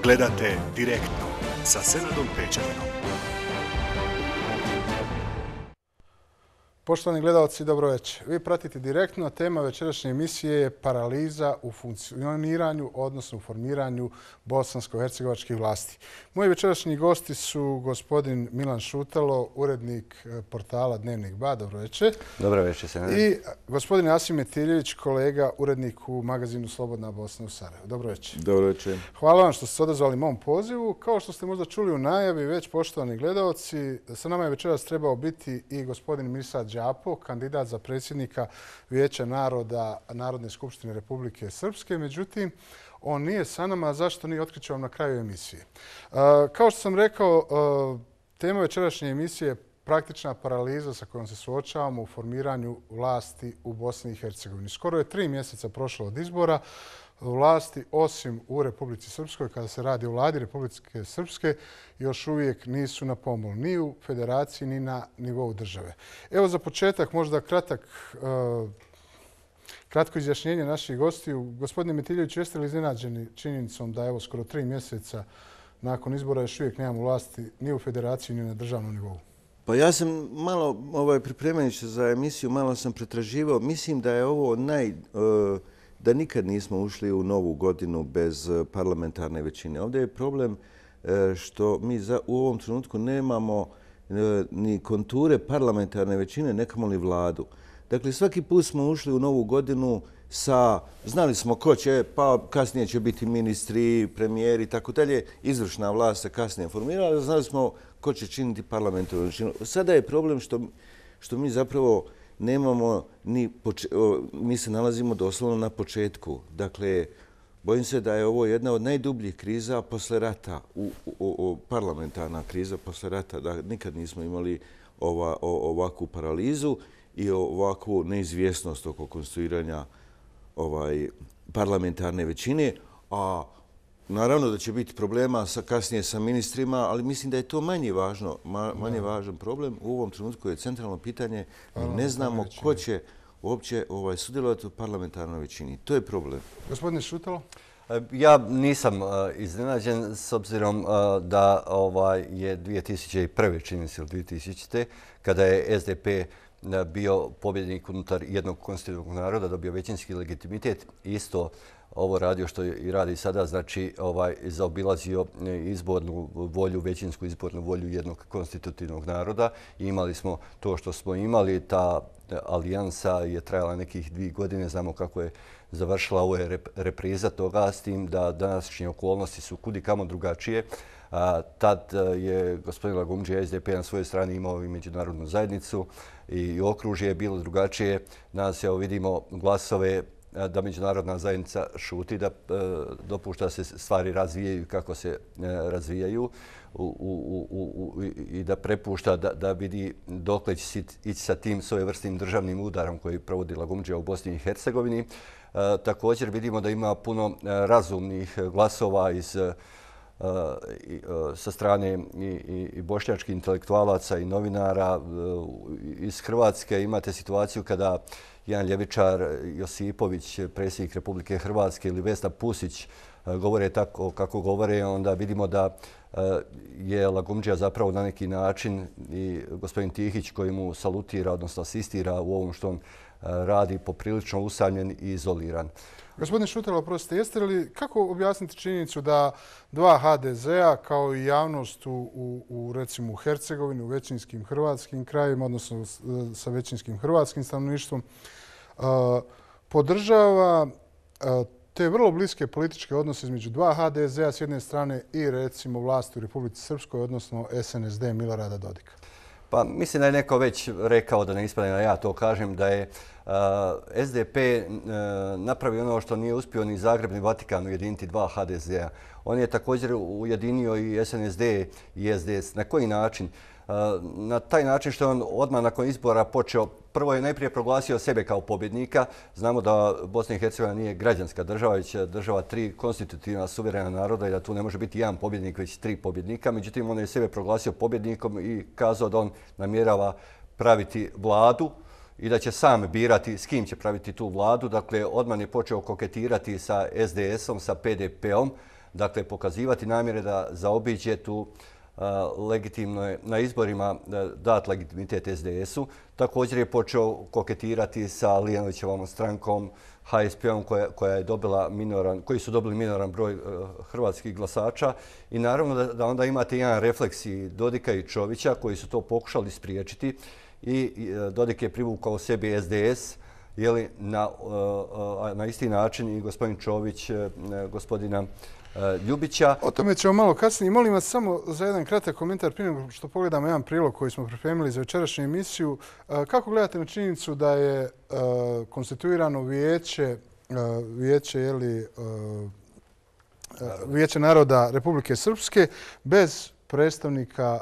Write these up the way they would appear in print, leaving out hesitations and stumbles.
Gledate direktno sa Senadom Pečarinom. Poštovani gledalci, dobro večer. Vi pratite direktno. Tema večerašnje emisije je paraliza u funkcioniranju, odnosno u formiranju bosansko-hercegovačkih vlasti. Moji večerašnji gosti su gospodin Milan Šutalo, urednik portala Dnevnik Ba. Dobro večer. Dobro večer, Senade. I gospodin Asim Metiljević, kolega, urednik u magazinu Slobodna Bosna u Sarajevu. Dobro večer. Dobro večer. Hvala vam što ste se odazvali mom pozivu. Kao što ste možda čuli u najavi, već poštovani gledalci, sa nama je večeras trebao biti i gospodin Mirsad Đapo, kandidat za predsjednika Vijeća naroda Narodne skupštine Republike Srpske. Međutim, on nije sa nama. Zašto nije, otkriću vam na kraju emisije. Kao što sam rekao, tema večerašnje emisije je praktična paraliza sa kojom se suočavamo u formiranju vlasti u Bosni i Hercegovini. Skoro je 3 mjeseca prošlo od izbora. Vlasti, osim u Republici Srpskoj, kada se radi o vladi Republike Srpske, još uvijek nisu na pomolu, ni u federaciji, ni na nivou države. Evo za početak možda kratko izjašnjenje naših gostiju. Gospodine Metiljević, jeste li iznenađeni činjenicom da evo skoro 3 mjeseca nakon izbora još uvijek nemamo vlasti ni u federaciji, ni na državnom nivou? Pa ja sam malo, pripremajući za emisiju, malo sam pretraživao. Mislim da je ovo da nikad nismo ušli u novu godinu bez parlamentarne većine. Ovdje je problem što mi u ovom trenutku nemamo ni konture parlamentarne većine, nekamo li vladu. Dakle, svaki put smo ušli u novu godinu znali smo ko će, pa kasnije će biti ministri, premijeri i tako dalje. Izvršna vlast se kasnije formirala, znali smo ko će činiti parlamentarnu većinu. Sada je problem što mi zapravo nemamo mi se nalazimo doslovno na početku. Dakle, bojim se da je ovo jedna od najdubljih kriza posle rata, parlamentarna kriza posle rata, da nikad nismo imali ovakvu paralizu i ovakvu neizvjesnost oko konstituiranja parlamentarne većine. A naravno da će biti problema kasnije sa ministrima, ali mislim da je to manje važan problem. U ovom trenutku je centralno pitanje, mi ne znamo ko će uopće sudjelovati u parlamentarnoj većini. To je problem. Gospodine Šutalo? Ja nisam iznenađen s obzirom da je 2001. čini se ili 2000. kada je SDP bio pobjednik unutar jednog konstitutivnog naroda, dobio većinski legitimitet. Isto ovo radio što i radi sada, znači zaobilazio izbornu volju, većinsku izbornu volju jednog konstitutivnog naroda. Imali smo to što smo imali, ta alijansa je trajala nekih 2 godine, znamo kako je završila, ovo je repriza toga, s tim da današnje okolnosti su kudikamo drugačije. Tad je gospodin Lagumdžija SDP na svojoj strani imao i međunarodnu zajednicu i okružje je bilo drugačije. Danas vidimo glasove da međunarodna zajednica šuti, da dopušta se stvari razvijaju kako se razvijaju i da prepušta da vidi dokle će ići sa tim svojevrsnim državnim udarom koji provodi Lagumdžija u Bosni i Hercegovini. Također vidimo da ima puno razumnih glasova sa strane i bošnjačkih intelektualaca i novinara. Iz Hrvatske imate situaciju kada jedan ljevičar Josipović, predsjednik Republike Hrvatske, ili Vesna Pusić govore tako kako govore, onda vidimo da je Lagumdžija zapravo na neki način i gospodin Tihić koji mu salutira, odnosno asistira u ovom što on radi, poprilično usamljen i izoliran. Gospodine Šutalo, oprostite, jeste li, kako objasniti činjenicu da 2 HDZ-a kao i javnost recimo u Hercegovini, u većinskim hrvatskim krajevima, odnosno sa većinskim hrvatskim stanovništvom, podržava te vrlo bliske političke odnose između 2 HDZ-a s jedne strane i recimo vlasti u Republici Srpskoj, odnosno SNSD Milorada Dodika? Pa mislim da je neko već rekao, da ne ispadne da ja to kažem, da je SDP napravio ono što nije uspio ni Zagreb ni Vatikan ujediniti 2 HDZ-a. On je također ujedinio i SNSD i SDS. Na koji način? Na taj način što je on odmah nakon izbora počeo, prvo je najprije proglasio sebe kao pobjednika. Znamo da Bosna i Hercegovina nije građanska država, već država 3 konstitutivna suverena naroda i da tu ne može biti jedan pobjednik, već 3 pobjednika. Međutim, on je sebe proglasio pobjednikom i kazao da on namjerava praviti vladu i da će sam birati s kim će praviti tu vladu. Dakle, odmah je počeo koketirati sa SDS-om, sa PDP-om. dakle, pokazivati namjere da zaobiđe tu legitimno je na izborima dat legitimitet SDS-u. Također je počeo koketirati sa Lijanovićevom strankom, HSP-om koji su dobili minoran broj hrvatskih glasača i naravno da onda imate jedan refleks i Dodika i Čovića koji su to pokušali spriječiti i Dodik je privukao sebi SDS, na isti način i gospodin Čović gospodina Ljubića. O tome ćemo malo kasnije. Molim vas samo za jedan kratak komentar prije nego što pogledamo jedan prilog koji smo pripremili za večerašnju emisiju. Kako gledate na činjenicu da je konstituirano Vijeće naroda Republike Srpske bez predstavnika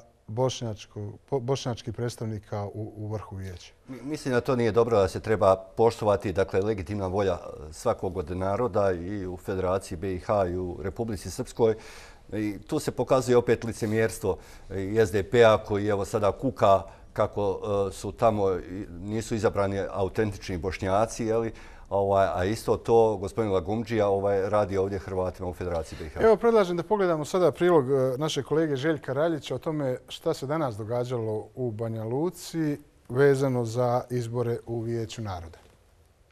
bošnjačkih predstavnika u vrhu vijeća? Mislim da to nije dobro, da se treba poštovati, dakle, legitimna volja svakog od naroda i u Federaciji BiH i u Republici Srpskoj. I tu se pokazuje opet licemjerstvo i SDP-a koji evo sada kuka kako su tamo, nisu izabrani autentični Bošnjaci, a isto to gospodin Lagumdžija radi ovdje Hrvatima u Federaciji BiH. Evo, predlažem da pogledamo sada prilog našeg kolege Željka Raljića o tome šta se danas događalo u Banja Luci vezano za izbore u Vijeću naroda.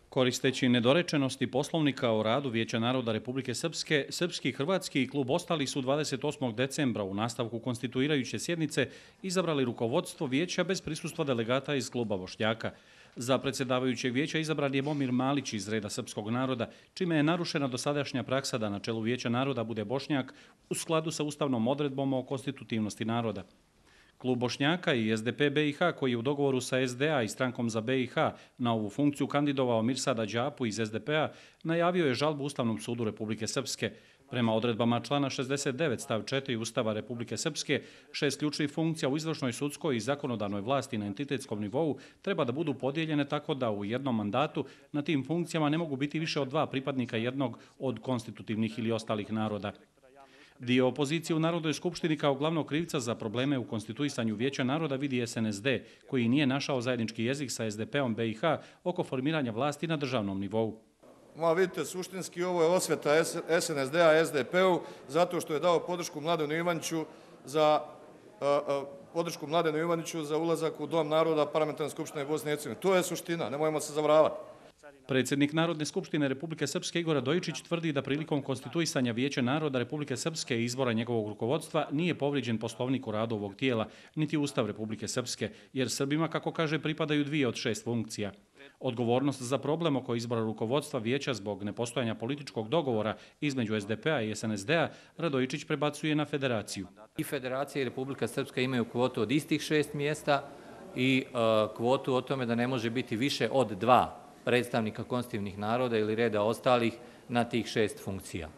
Koristeći nedorečenosti poslovnika o radu Vijeća naroda Republike Srpske, Srpski i Hrvatski klub Ostali su 28. decembra u nastavku konstituirajuće sjednice izabrali rukovodstvo vijeća bez prisustva delegata iz kluba Bošnjaka. Za predsjedavajućeg vijeća izabran je Momir Malić iz reda srpskog naroda, čime je narušena dosadašnja praksa da na čelu Vijeća naroda bude Bošnjak u skladu sa ustavnom odredbom o konstitutivnosti naroda. Klub Bošnjaka i SDP BiH, koji je u dogovoru sa SDA i strankom za BiH na ovu funkciju kandidovao Mirsada Đapu iz SDP-a, najavio je žalbu Ustavnom sudu Republike Srpske. Prema odredbama člana 69 stav 4 Ustava Republike Srpske, 6 ključnih funkcija u izvršnoj, sudskoj i zakonodavnoj vlasti na entitetskom nivou treba da budu podijeljene tako da u jednom mandatu na tim funkcijama ne mogu biti više od 2 pripadnika jednog od konstitutivnih ili ostalih naroda. Dio opozicije u Narodnoj skupštini kao glavnog krivca za probleme u konstituisanju Vijeća naroda vidi SNSD, koji nije našao zajednički jezik sa SDP-om BiH oko formiranja vlasti na državnom nivou. Vidite, suštinski ovo je osveta SNSD-a SDP-u zato što je dao podršku Mladenu Ivaniću za ulazak u Dom naroda Parlamentarne skupštine Bosne i Hercegovine. To je suština, nemojmo se zavaravati. Predsjednik Narodne skupštine Republike Srpske Igor Radojičić tvrdi da prilikom konstituisanja Vijeća naroda Republike Srpske i izbora njegovog rukovodstva nije povrijeđen poslovnik o radu ovog tijela, niti Ustav Republike Srpske, jer Srbima, kako kaže, pripadaju 2 od 6 funkcija. Odgovornost za problem oko izbora rukovodstva vijeća zbog nepostojanja političkog dogovora između SDP-a i SNSD-a Radojičić prebacuje na Federaciju. I Federacija i Republika Srpska imaju kvotu od istih 6 mjesta i kvotu o tome da ne može biti više od 2 predstavnika konstitutivnih naroda ili reda ostalih na tih 6 funkcija.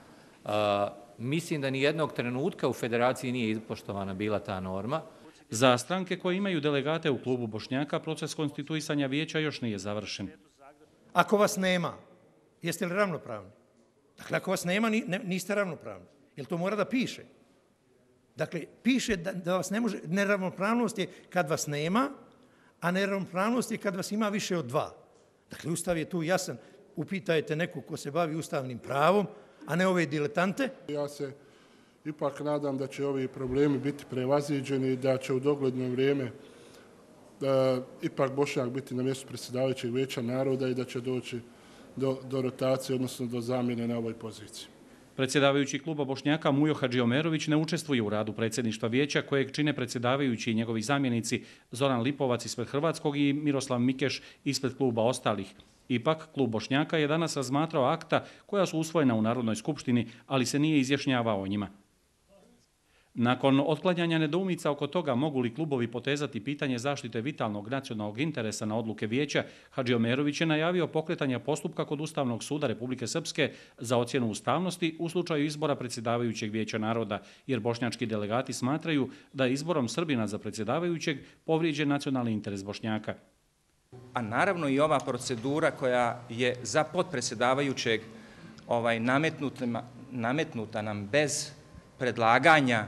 Mislim da nijednog trenutka u Federaciji nije ispoštovana bila ta norma. Za stranke koje imaju delegate u klubu Bošnjaka, proces konstituisanja vijeća još nije završen. Ako vas nema, jeste li ravnopravni? Dakle, ako vas nema, niste ravnopravni. Jer to mora da piše. Dakle, piše da vas ne može... Neravnopravnost je kad vas nema, a neravnopravnost je kad vas ima više od 2. Dakle, Ustav je tu jasan. Upitajte neku ko se bavi ustavnim pravom, a ne ove diletante. Ja se ipak nadam da će ovi problemi biti prevaziđeni i da će u dogledno vrijeme ipak Bošnjak biti na mjestu predsjedavajućeg Vijeća naroda i da će doći do rotacije, odnosno do zamjene na ovoj poziciji. Predsjedavajući kluba Bošnjaka Mujo Hadžiomerović ne učestvuje u radu predsjedništva vijeća kojeg čine predsjedavajući i njegovi zamjenici Zoran Lipovac ispred Hrvatskog i Miroslav Mikeš ispred kluba Ostalih. Ipak, klub Bošnjaka je danas razmatrao akta koja su usvojena u Narodnoj skupštini, ali se nije izjašnjavao o njima. Nakon otklanjanja nedoumica oko toga mogu li klubovi potezati pitanje zaštite vitalnog nacionalnog interesa na odluke vijeća, Hadžiomerović je najavio pokretanje postupka kod Ustavnog suda Republike Srpske za ocjenu ustavnosti u slučaju izbora predsjedavajućeg Vijeća naroda, jer bošnjački delegati smatraju da je izborom Srbina za predsjedavajućeg povrijeđen nacionalni interes Bošnjaka. A naravno i ova procedura koja je za potpredsjedavajućeg nametnuta nam bez predlaganja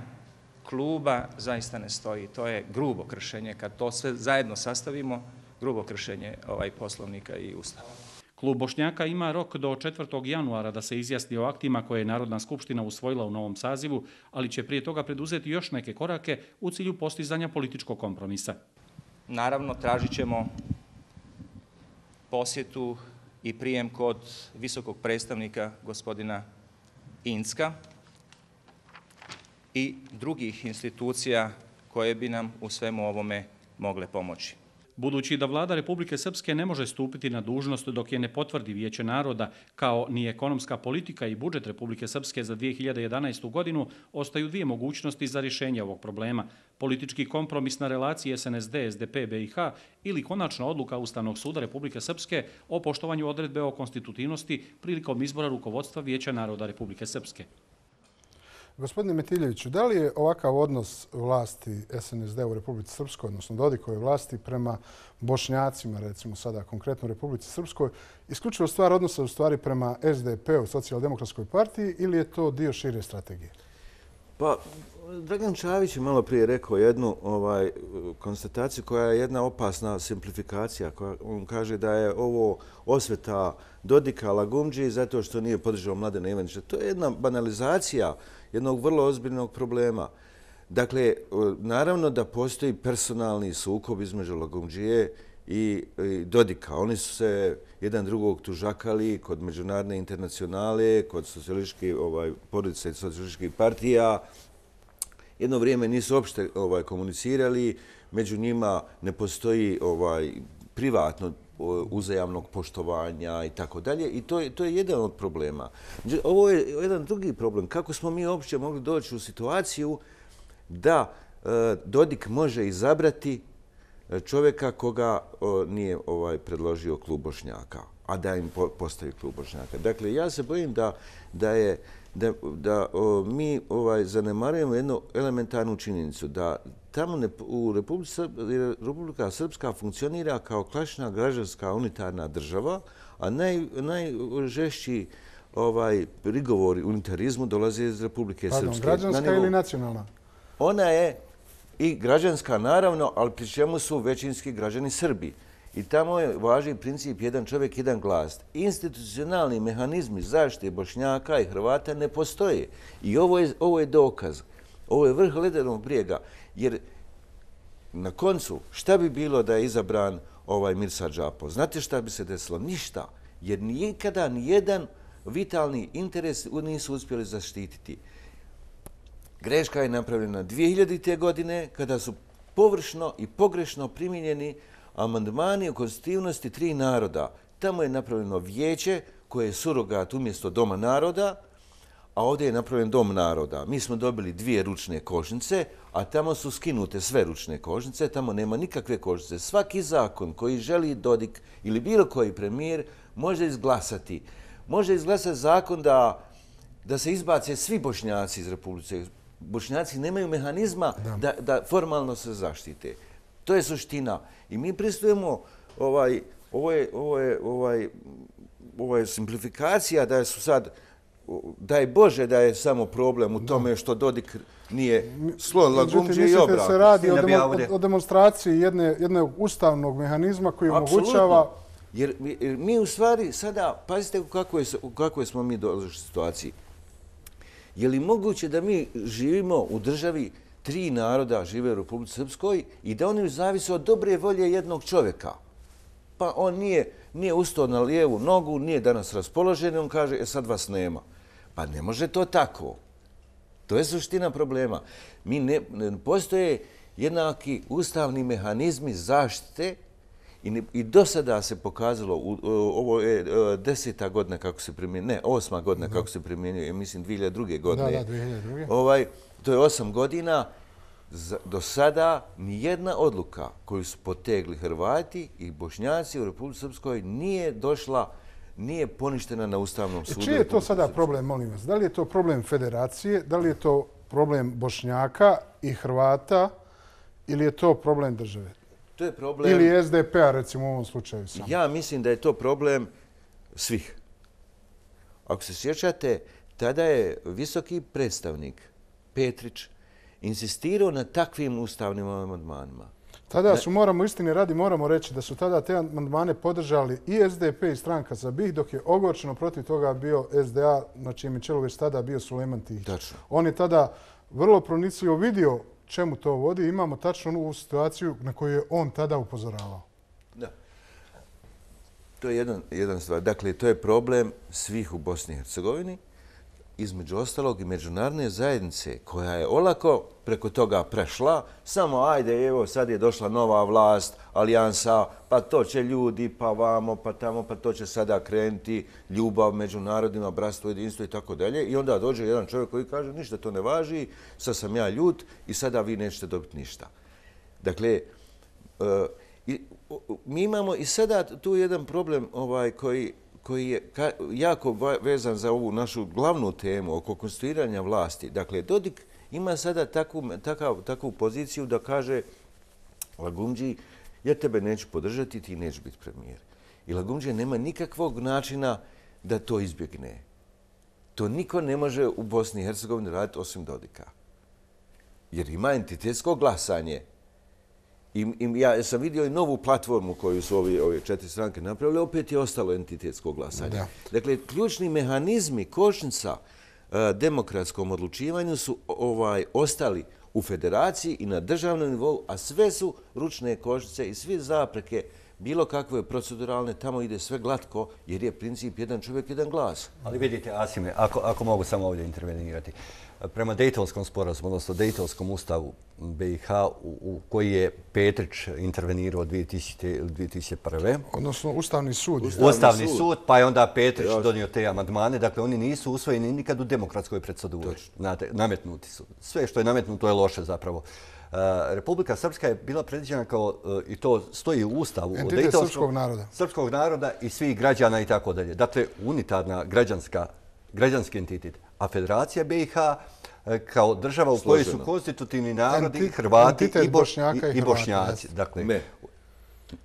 kluba zaista ne stoji. To je grubo kršenje. Kad to sve zajedno sastavimo, grubo kršenje poslovnika i Ustava. Klub Bošnjaka ima rok do 4. januara da se izjasni o aktima koje je Narodna skupština usvojila u novom sazivu, ali će prije toga preduzeti još neke korake u cilju postizanja političkog kompromisa. Naravno, tražit ćemo posjetu i prijem kod visokog predstavnika gospodina Incka i drugih institucija koje bi nam u svemu ovome mogle pomoći. Budući da vlada Republike Srpske ne može stupiti na dužnost dok je ne potvrdi Vijeće naroda, kao ni ekonomska politika i budžet Republike Srpske za 2011. godinu, ostaju dvije mogućnosti za rješenje ovog problema. Politički kompromis na relaciji SNSD-SDP-BiH ili konačna odluka Ustavnog suda Republike Srpske o poštovanju odredbe o konstitutivnosti prilikom izbora rukovodstva Vijeća naroda Republike Srpske. Gospodine Metiljeviću, da li je ovakav odnos vlasti SNSD u Republici Srpskoj, odnosno Dodikove vlasti prema Bošnjacima, recimo sada konkretno u Republici Srpskoj, isključivo stvar odnosa u stvari prema SDP-u, Socijaldemokratskoj partiji, ili je to dio šire strategije? Pa, Dragan Čavić je malo prije rekao jednu konstataciju koja je jedna opasna simplifikacija. On kaže da je ovo osveta Dodika Lagumdži zato što nije podržao Mladena Ivanića. To je jedna banalizacija jednog vrlo ozbiljnog problema. Dakle, naravno da postoji personalni sukob između Lagumdžije i Dodika. Oni su se jedan drugog tužakali kod Međunarodne internacionale, kod porodice socijalističkih partija. Jedno vrijeme nisu uopšte komunicirali, među njima ne postoji privatno uzajamnog poštovanja i tako dalje. I to je jedan od problema. Ovo je jedan drugi problem. Kako smo mi uopće mogli doći u situaciju da Dodik može izabrati čovjeka koga nije predložio klub Bošnjaka, a da im postavi klub Bošnjaka. Dakle, ja se bojim da mi zanemarujemo jednu elementarnu činjenicu, da tamo u Republika Srpska funkcionira kao klasična građanska unitarna država, a najžešći prigovori unitarizmu dolaze iz Republike Srpske. Pardon, građanska ili nacionalna? Ona je i građanska, naravno, ali pri čemu su većinski građani Srbi. I tamo je važi princip jedan čovjek, jedan glas. Institucionalni mehanizmi zaštite Bošnjaka i Hrvata ne postoje. I ovo je dokaz. Ovo je vrh ledenog brijega. Jer na koncu, šta bi bilo da je izabran Mirsad Džapo? Znate šta bi se desilo? Ništa. Jer nikada nijedan vitalni interes nisu uspjeli zaštititi. Greška je napravljena 2000. godine kada su površno i pogrešno primijenjeni amandmani o konstitutivnosti 3 naroda. Tamo je napravljeno vijeće koje je surogat umjesto Doma naroda, a ovdje je napravljen Dom naroda. Mi smo dobili 2 ručne košnice, a tamo su skinute sve ručne košnice, tamo nema nikakve košnice. Svaki zakon koji želi Dodik ili bilo koji premijer može izglasati. Može izglasati zakon da se izbace svi Bošnjaci iz Republike. Bošnjaci nemaju mehanizma da formalno se zaštite. To je suština. I mi pristupujemo, ovo je simplifikacija da su sad, daj Bože da je samo problem u tome što Dodik nije slon Lagumdži i obratno. Mislite se radi o demonstraciji jednog ustavnog mehanizma koji omogućava... Jer mi u stvari sada, pazite u kakvoj smo mi došli situaciji. Je li moguće da mi živimo u državi 3 naroda žive u Republici Srpskoj i da oni zavise od dobre volje jednog čovjeka? Pa on nije ustao na lijevu nogu, nije danas raspoložen, on kaže, sad vas nema. Pa ne može to tako. To je suština problema. Ne postoje jednaki ustavni mehanizmi zaštite i do sada se pokazalo, ovo je 10. godina kako se primjenjuje, ne, 8. godina kako se primjenjuje, mislim 2002. godine. Da, 2002. To je 8 godina. Do sada nijedna odluka koju su potegli Hrvati i Bošnjaci u Republici Srpskoj nije poništena na Ustavnom sudu. Čiji je to sada problem, molim vas? Da li je to problem federacije, da li je to problem Bošnjaka i Hrvata ili je to problem države? To je problem... Ili SDP-a, recimo u ovom slučaju samo. Ja mislim da je to problem svih. Ako se sjećate, tada je visoki predstavnik Petrić insistirao na takvim ustavnim amandmanima. Tada su, istini radi, moramo reći da su tada te amandmane podržali i SDP i stranka za BiH, dok je ogorčeno protiv toga bio SDA, na čijem je čelu već tada bio Sulejman Tihić. On je tada vrlo pronicljivo vidio čemu to vodi. Imamo tačno ovu situaciju na koju je on tada upozoravao. Da. To je jedan stvar. Dakle, to je problem svih u Bosni i Hercegovini, između ostalog i međunarodne zajednice koja je olako preko toga prešla. Samo ajde, evo sad je došla nova vlast, alijansa, pa to će ljudi, pa vamo, pa tamo, pa to će sada krenuti ljubav među narodima, bratstvo, jedinstvo i tako dalje. I onda dođe jedan čovjek koji kaže ništa to ne važi, sad sam ja ljut i sada vi nećete dobiti ništa. Dakle, mi imamo i sada tu jedan problem koji je jako vezan za ovu našu glavnu temu oko konstituiranja vlasti. Dakle, Dodik ima sada takvu poziciju da kaže Lagumdži, ja tebe neću podržati, ti nećeš biti premijer. I Lagumdži nema nikakvog načina da to izbjegne. To niko ne može u Bosni i Hercegovini raditi osim Dodika. Jer ima entitetsko glasanje. Ja sam vidio i novu platformu koju su ove 4 stranke napravili, opet je ostalo entitetsko glasanje. Dakle, ključni mehanizmi kočnica demokratskom odlučivanju su ostali u federaciji i na državnom nivou, a sve su ručne kočnice i svi zapreke bilo kakve proceduralne, tamo ide sve glatko jer je princip jedan čovjek, jedan glas. Ali vidite, Asime, ako mogu samo ovdje intervenirati, prema Dejtonskom sporazumu, odnosno Dejtonskom ustavu BiH, u koji je Petrić intervenirao 2001. Odnosno Ustavni sud. Ustavni sud, pa je onda Petrić donio te amandmane. Dakle, oni nisu usvojeni nikad u demokratskoj proceduri. Nametnuti su. Sve što je nametnuto je loše zapravo. Republika Srpska je bila predviđena kao, i to stoji u Ustavu, entitet srpskog naroda i svih građana i tako dalje. Dakle, unitarna građanski entitet. A Federacija BiH kao država u kojoj su konstitutivni narodi, Hrvati i Bošnjaci. Dakle,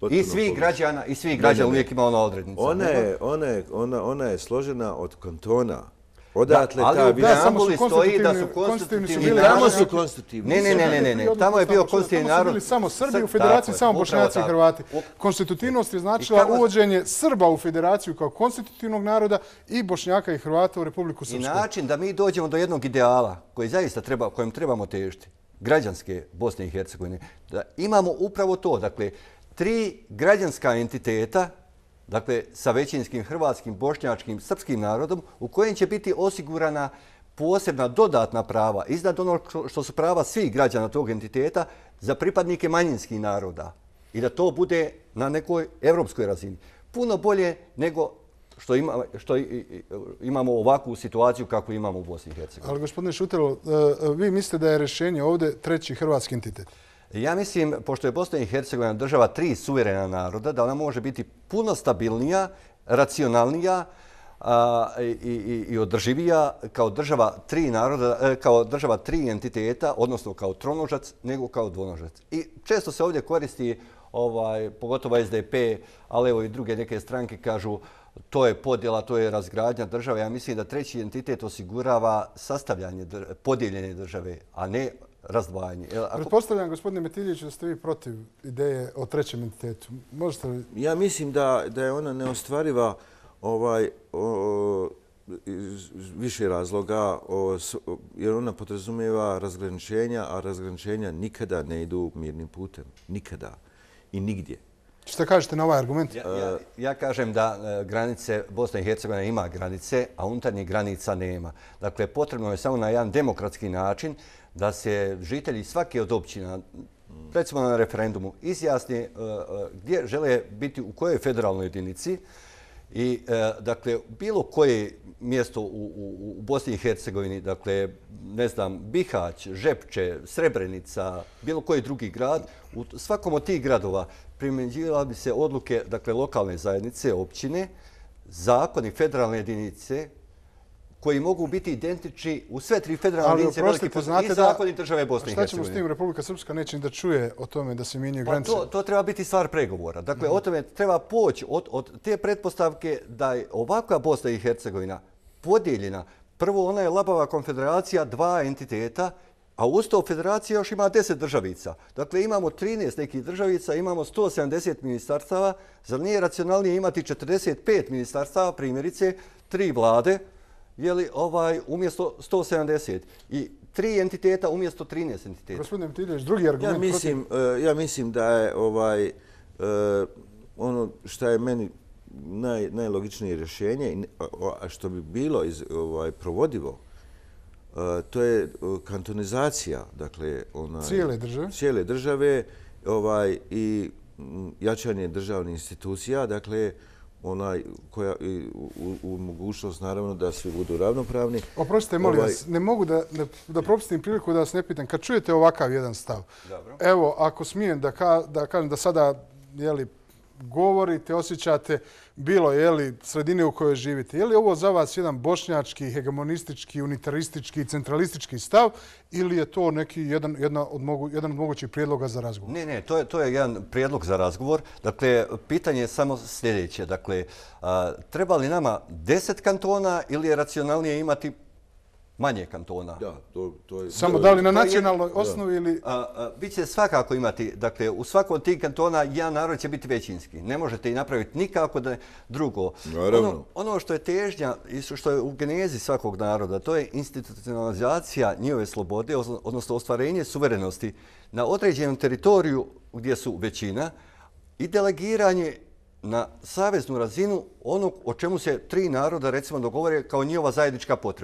i svih građana uvijek ima ona odrednica. Ona je složena od kantona. Odatle ali u preambuli stoji da su konstitutivni narodi. Ne. Tamo je bio konstitutivni narod. Tamo su bili samo Srbi, u federaciji samo Bošnjaci i Hrvati. Konstitutivnost je značila uvođenje Srba u federaciju kao konstitutivnog naroda i Bošnjaka i Hrvata u Republiku Srpsku. I način da mi dođemo do jednog ideala kojem trebamo težiti, građanske Bosne i Hercegovine, da imamo upravo to. Dakle, 3 građanska entiteta, dakle, sa većinskim hrvatskim, bošnjačkim, srpskim narodom, u kojem će biti osigurana posebna dodatna prava, iznad onog što su prava svih građana tog entiteta, za pripadnike manjinskih naroda. I da to bude na nekoj evropskoj razini. Puno bolje nego što imamo ovakvu situaciju kakvu imamo u Bosni i Hercegovini. Ali, gospodine Šutelo, vi mislite da je rješenje ovdje 3. hrvatski entitet? Ja mislim, pošto je Bosna i Hercegovina država 3 suverena naroda, da ona može biti puno stabilnija, racionalnija i održivija kao država 3 naroda, kao država 3 entiteta, odnosno kao tronožac, nego kao dvonožac. I često se ovdje koristi, pogotovo SDP, ali evo i druge neke stranke kažu to je podjela, to je razgradnja države. Ja mislim da 3. entitet osigurava sastavljanje podijeljene države, a ne razdvajanje. Pretpostavljam, gospodine Metiljević, da ste vi protiv ideje o 3. entitetu. Možete li... Ja mislim da je ona neostvariva iz više razloga, jer ona podrazumijeva razgraničenja, a razgraničenja nikada ne idu mirnim putem. Nikada i nigdje. Šta kažete na ovaj argument? Ja kažem da granice Bosne i Hercegovine ima granice, a unutarnjih granica nema. Dakle, potrebno je samo na jedan demokratski način da se žitelji svake od općina, recimo na referendumu, izjasne gdje žele biti, u kojoj federalnoj jedinici. I, dakle, bilo koje mjesto u Bosni i Hercegovini, dakle, ne znam, Bihać, Žepče, Srebrenica, bilo koji drugi grad, u svakom od tih gradova primjenjivala bi se odluke, dakle, lokalne zajednice, općine, zakoni federalne jedinice, koji mogu biti identični u sve 3 federalne jedinice velike i zakoni države Bosne i Hercegovine. Šta ćemo s tim? Republika Srpska neće ni da čuje o tome da se mijenjaju granice? To treba biti stvar pregovora. Dakle, o tome treba poći od te pretpostavke da je ovakva Bosna i Hercegovina podijeljena. Prvo, ona je labava konfederacija 2 entiteta, A uz to federacija još ima 10 državica. Dakle, imamo 13 nekih državica, imamo 170 ministarstava. Zar nije racionalnije imati 45 ministarstava, primjerice, 3 vlade, umjesto 170 i 3 entiteta umjesto 13 entiteta? Gospodine Matiljeć, drugi argument Ja mislim da je ono što je meni najlogičnije rješenje, a što bi bilo provodivo, to je kantonizacija, dakle, cijele države i jačanje državnih institucija, dakle, u mogućnost, naravno, da svi budu ravnopravni. Oprostite, molim vas, ne mogu da propustim priliku da vas ne pitam. Kad čujete ovakav jedan stav, evo, ako smijem da kažem da sada, govorite, osjećate bilo sredine u kojoj živite. Je li ovo za vas jedan bošnjački, hegemonistički, unitaristički, centralistički stav ili je to neki jedan od mogućih prijedloga za razgovor? Ne, to je jedan prijedlog za razgovor. Dakle, pitanje je samo sljedeće. Dakle, treba li nama 10 kantona ili je racionalnije imati manje kantona? Da, to je... Samo da li na nacionalnoj osnovi ili... Vi ćete svakako imati, dakle, u svakom od tih kantona jedan narod će biti većinski. Ne možete i napraviti nikako da drugo. Ono što je težnja i što je u genezi svakog naroda, to je institucionalizacija njihove slobode, odnosno ostvarenje suverenosti na određenom teritoriju gdje su većina i delegiranje na saveznu razinu onog o čemu se 3 naroda, recimo, dogovore kao njihova zajednička potreba.